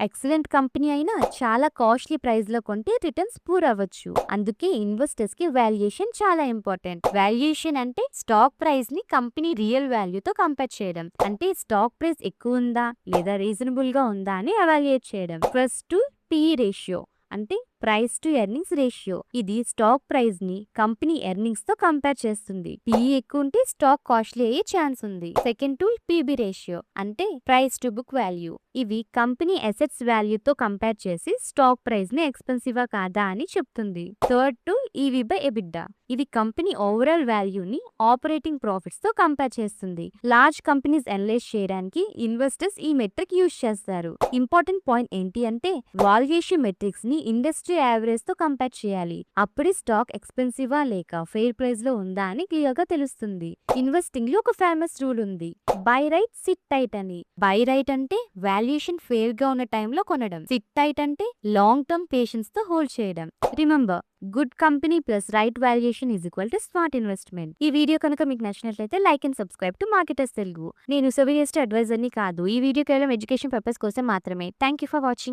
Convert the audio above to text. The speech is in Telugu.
ఎక్సలెంట్ కంపెనీ అయినా చాలా కాస్ట్లీ ప్రైస్ లో కొంటే రిటర్న్స్ పూర్ అవ్వచ్చు. అందుకే ఇన్వెస్టర్స్ కి వాల్యుయేషన్ చాలా ఇంపార్టెంట్. వాల్యుయేషన్ అంటే స్టాక్ ప్రైస్ ని కంపెనీ రియల్ వాల్యూతో కంపేర్ చేయడం. అంటే స్టాక్ ప్రైస్ ఎక్కువ ఉందా లేదా రీజనబుల్ గా ఉందా అని ఎవాల్యుయేట్ చేయడం. ఫస్ట్ పి రేషియో అంటే ప్రైస్ టు ఎర్నింగ్స్ రేషియో. ఇది స్టాక్ ప్రైస్ ని కంపెనీ ఎర్నింగ్స్ తో కంపేర్ చేస్తుంది. పిఈ ఎక్కువ ఉంటే స్టాక్ కాస్ట్లీ అయ్యే ఛాన్స్ ఉంది. సెకండ్ టూల్ పిబి రేషియో అంటే ప్రైస్ టు బుక్ వాల్యూ. ఇవి కంపెనీ అసెట్స్ వాల్యూతో కంపేర్ చేసి స్టాక్ ప్రైస్ ని ఎక్స్పెన్సివా కాదా అని చెప్తుంది. Third tool EV by EBITDA. ఇది కంపెనీ ఓవరాల్ వాల్యూని ఆపరేటింగ్ ప్రాఫిట్స్ తో కంపేర్ చేస్తుంది. లార్జ్ కంపెనీస్ అనలైజ్ చేయడానికి ఇన్వెస్టర్స్ ఈ మెట్రిక్ యూజ్ చేస్తారు. ఇంపార్టెంట్ పాయింట్ ఏంటి అంటే వాల్యుయేషన్ మెట్రిక్స్ ని ఇండస్ట్రీ యావరేజ్ తో కంపేర్ చేయాలి. అప్పుడే స్టాక్ ఎక్స్పెన్సివా లేక ఫెయిర్ ప్రైస్ లో ఉందా అని క్లియర్ గా తెలుస్తుంది. ఇన్వెస్టింగ్ లో ఒక ఫేమస్ రూల్ ఉంది, బై రైట్ సిట్ టైట్ అని. బై రైట్ అంటే వాల్యుయేషన్ ఫెయిర్ గా ఉన్న టైంలో కొనడం. సిట్ టైట్ అంటే లాంగ్ టర్మ్ పేషెన్స్ తో హోల్డ్ చేయడం. Remember, good company plus right valuation is equal to smart investment. ఈ వీడియో కనుక మీకు నచ్చినట్లయితే like and subscribe to marketers Telugu. నేను సోవినియస్ట్ అడ్వైజర్ ని కాదు. ఈ వీడియో కేవలం ఎడ్యుకేషన్ పర్పస్ కోసం మాత్రమే. Thank you for watching.